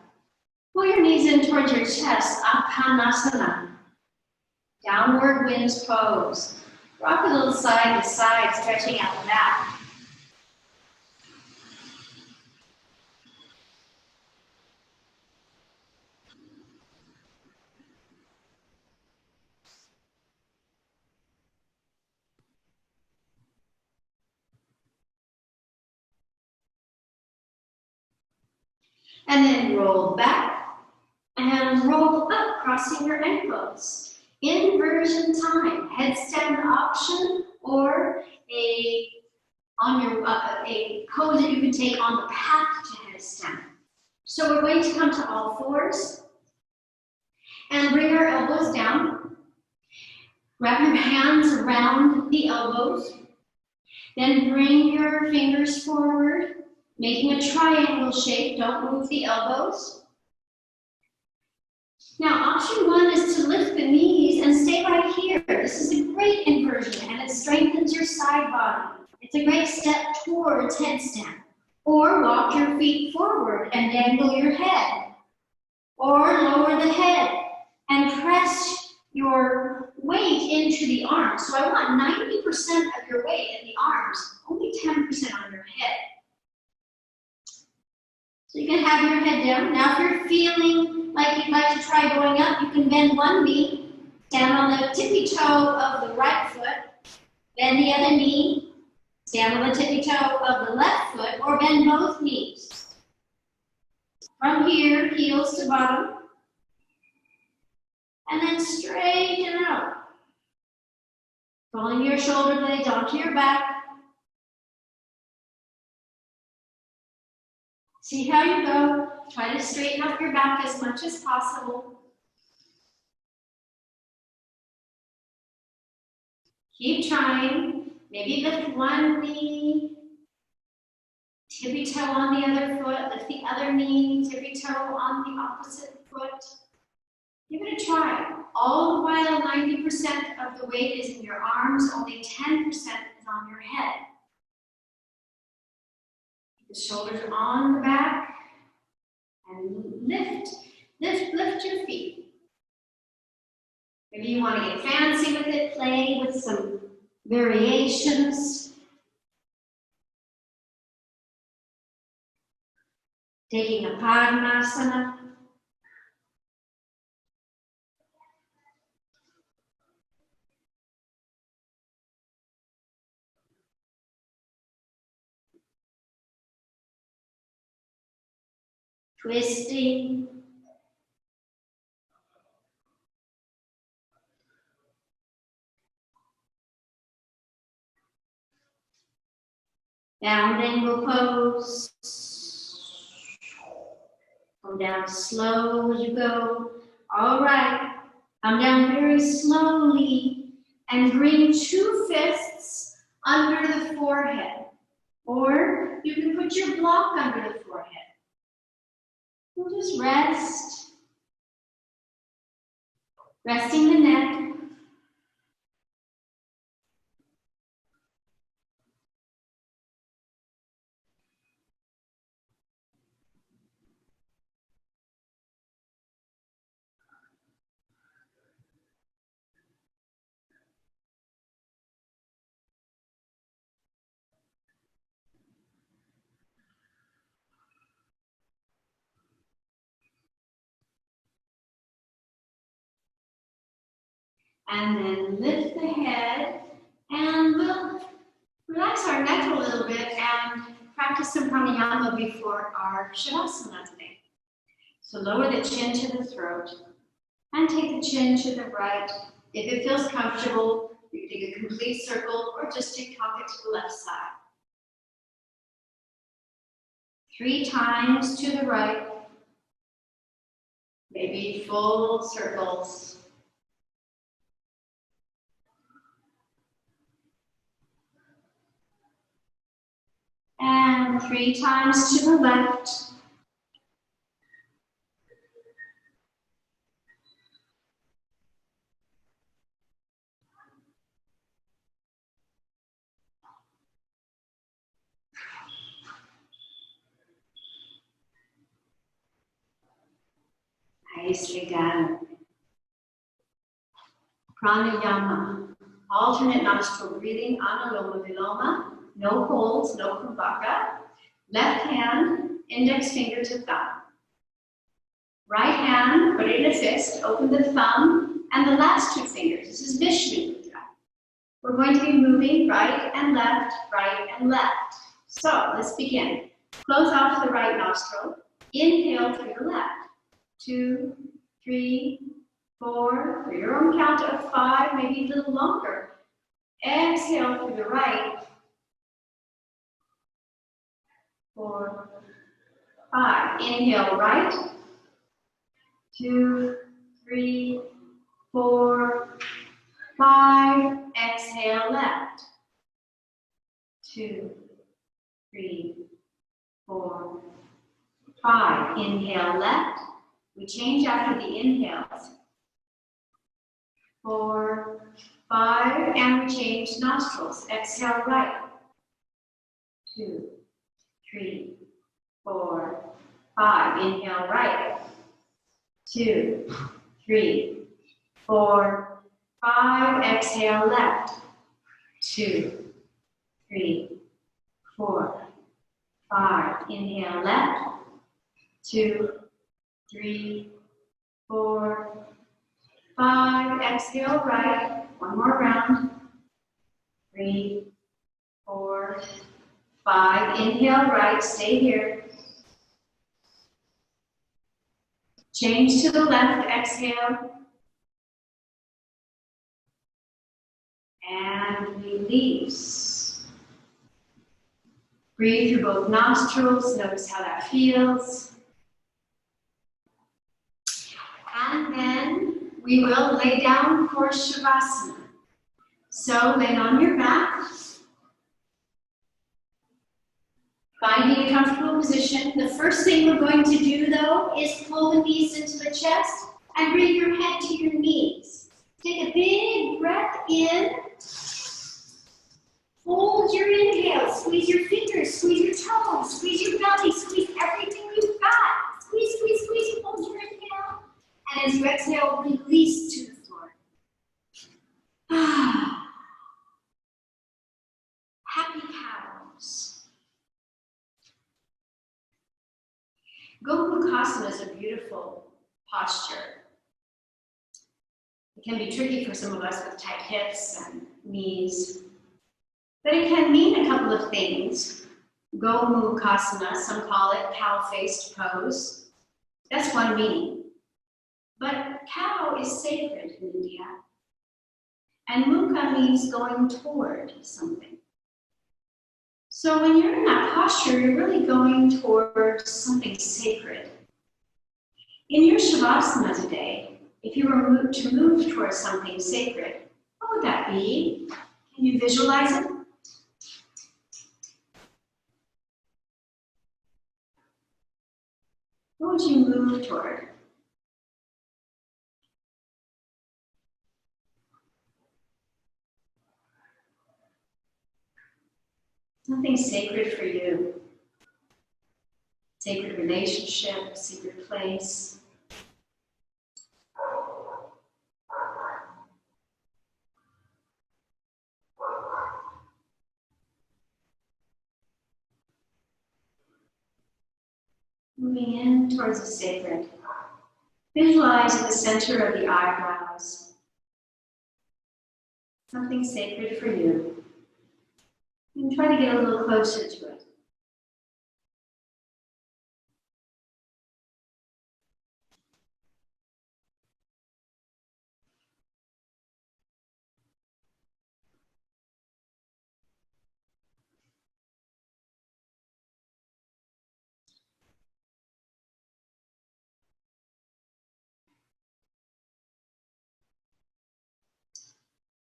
Pull your knees in towards your chest, Uttanasana. Downward wind pose. Rock a little side to side, stretching out the back. And then roll back and roll up, crossing your ankles. Inversion time, headstand option, or a pose that you can take on the path to headstand. So we're going to come to all fours and bring our elbows down. Wrap your hands around the elbows. Then bring your fingers forward, making a triangle shape. Don't move the elbows. Now, option 1 is to lift the knees and stay right here. This is a great inversion, and it strengthens side body. It's a great step towards headstand. Or walk your feet forward and dangle your head. Or lower the head and press your weight into the arms. So I want 90% of your weight in the arms, only 10% on your head. So you can have your head down. Now if you're feeling like you'd like to try going up, you can bend one knee, stand on the tippy toe of the right foot, bend the other knee, stand on the tippy toe of the left foot, or bend both knees. From here, heels to bottom, and then straighten out. Pulling your shoulder blades onto your back. See how you go. Try to straighten up your back as much as possible. Keep trying. Maybe lift one knee, tippy toe on the other foot, lift the other knee, tippy toe on the opposite foot. Give it a try. All the while 90% of the weight is in your arms, only 10% is on your head. The shoulders on the back and lift your feet. Maybe you want to get fancy with it, play with some variations. Taking a Padmasana. Twisting. Down angle pose. Come down slow as you go. All right. Come down very slowly and bring 2 fists under the forehead. Or you can put your block under the forehead. We'll just rest. Resting the neck. And then lift the head, and we'll relax our neck a little bit and practice some pranayama before our shavasana today. So lower the chin to the throat and take the chin to the right. If it feels comfortable, you can take a complete circle or just take pocket to the left side. 3 times to the right, maybe full circles. And 3 times to the left. Nicely done. Pranayama. Alternate nostril breathing, Anuloma Viloma. No holds, no kumbhaka. Left hand, index finger to thumb. Right hand, put it in a fist, open the thumb, and the last 2 fingers. This is Vishnu Mudra. We're going to be moving right and left, right and left. So let's begin. Close off the right nostril. Inhale through the left. 2, 3, 4. For your own count of 5, maybe a little longer. Exhale through the right. 4, 5. Inhale right. 2, 3, 4, 5. Exhale left. 2, 3, 4, 5. Inhale left. We change after the inhales. 4, 5. 5, and we change nostrils. Exhale right. 2, 3, 4, 5. Inhale right. 2, 3, 4, 5. Exhale left. 2, 3, 4, 5. Inhale left. 2, 3, 4, 5. Exhale right. One more round. 3, 4, 5. Inhale right. Stay here. Change to the left. Exhale. And release. Breathe through both nostrils. Notice how that feels. And then we will lay down for Shavasana. So lay on your back. Finding a comfortable position. The first thing we're going to do, though, is pull the knees into the chest and bring your head to your knees. Take a big breath in. Hold your inhale. Squeeze your fingers, squeeze your toes, squeeze your belly, squeeze everything you've got. Squeeze, squeeze, squeeze. Hold your inhale. And as you exhale, release to the floor. Happy cows. Gomukhasana is a beautiful posture. It can be tricky for some of us with tight hips and knees, but it can mean a couple of things. Gomukhasana, some call it cow-faced pose. That's one meaning. But cow is sacred in India, and mukha means going toward something. So when you're in that posture, you're really going towards something sacred. In your Shavasana today, if you were to move towards something sacred, what would that be? Can you visualize it? What would you move toward? Something sacred for you. Sacred relationship, sacred place. Moving in towards the sacred. Visualize at the center of the eyebrows. Something sacred for you. And try to get a little closer to it.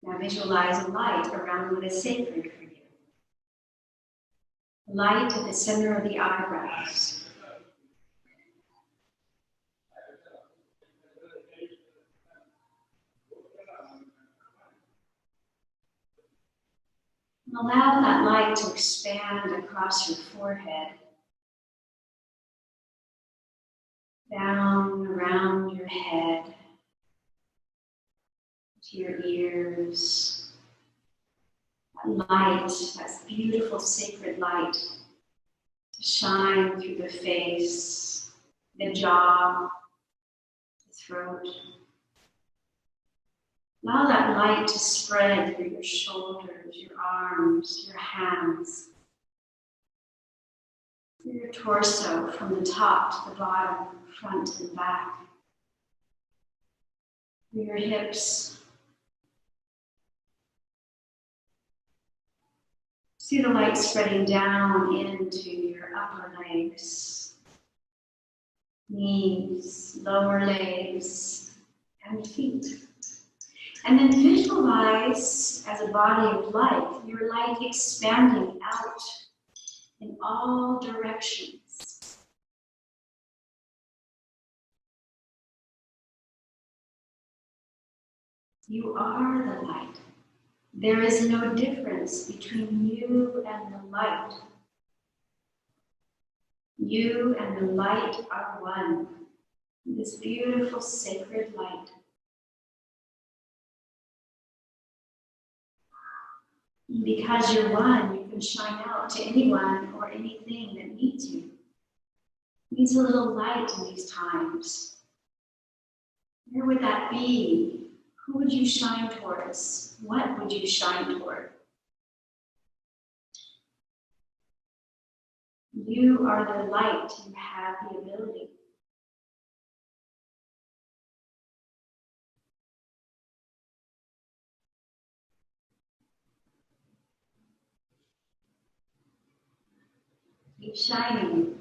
Now visualize a light around what is sacred for you. Light at the center of the eyebrows. And allow that light to expand across your forehead, down around your head, to your ears. That light, that beautiful sacred light, to shine through the face, the jaw, the throat. Allow that light to spread through your shoulders, your arms, your hands, through your torso, from the top to the bottom, front and back, through your hips. See the light spreading down into your upper legs, knees, lower legs, and feet. And then visualize, as a body of light, your light expanding out in all directions. You are the light. There is no difference between you and the light. You and the light are one. This beautiful sacred light. And because you're one, you can shine out to anyone or anything that needs you. Needs a little light in these times. Where would that be? Who would you shine towards? What would you shine toward? You are the light. You have the ability. Keep shining.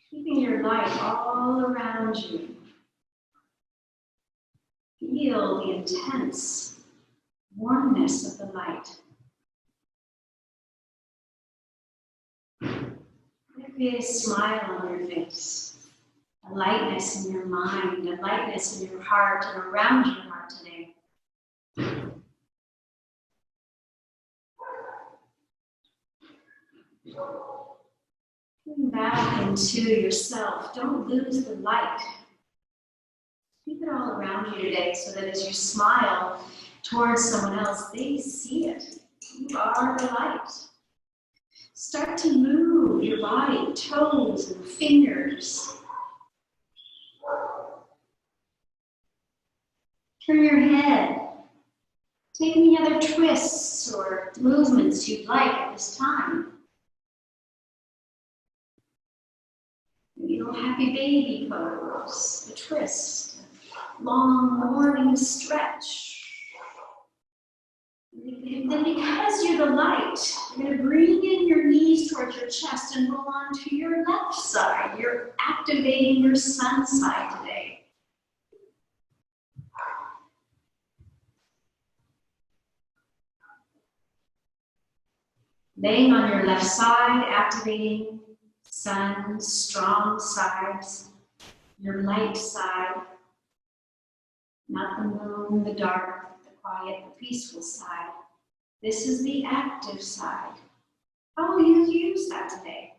Keeping your light all around you. Feel the intense warmness of the light. Create a smile on your face, a lightness in your mind, a lightness in your heart and around your heart today. Coming back into yourself, don't lose the light. Keep it all around you today so that as you smile towards someone else, they see it. You are the light. Start to move your body, toes and fingers. Turn your head. Take any other twists or movements you'd like at this time. Maybe a little happy baby pose, a twist, a long morning stretch. And then because you're the light, you're going to bring in your knees towards your chest and roll on to your left side. You're activating your sun side today. Laying on your left side, activating sun, strong sides, your light side, not the moon, the dark, the quiet, the peaceful side. This is the active side. How will you use that today?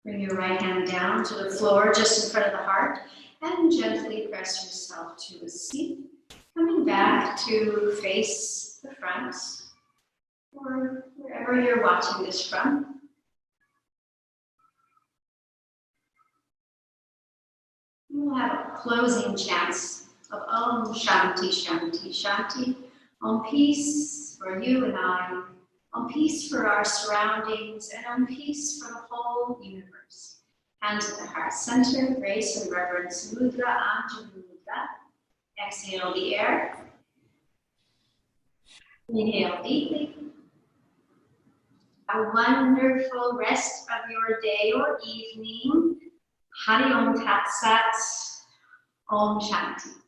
Bring your right hand down to the floor just in front of the heart and gently press yourself to a seat. Coming back to face the front or wherever you're watching this from. We'll have a closing chants of Om Shanti Shanti Shanti. Om peace for you and I. Om peace for our surroundings, and om peace for the whole universe. Hands at the heart center, grace and reverence, mudra, Anjali mudra. Exhale the air. Inhale deeply. A wonderful rest of your day or evening. Hari Om Tat Sat. Om Shanti.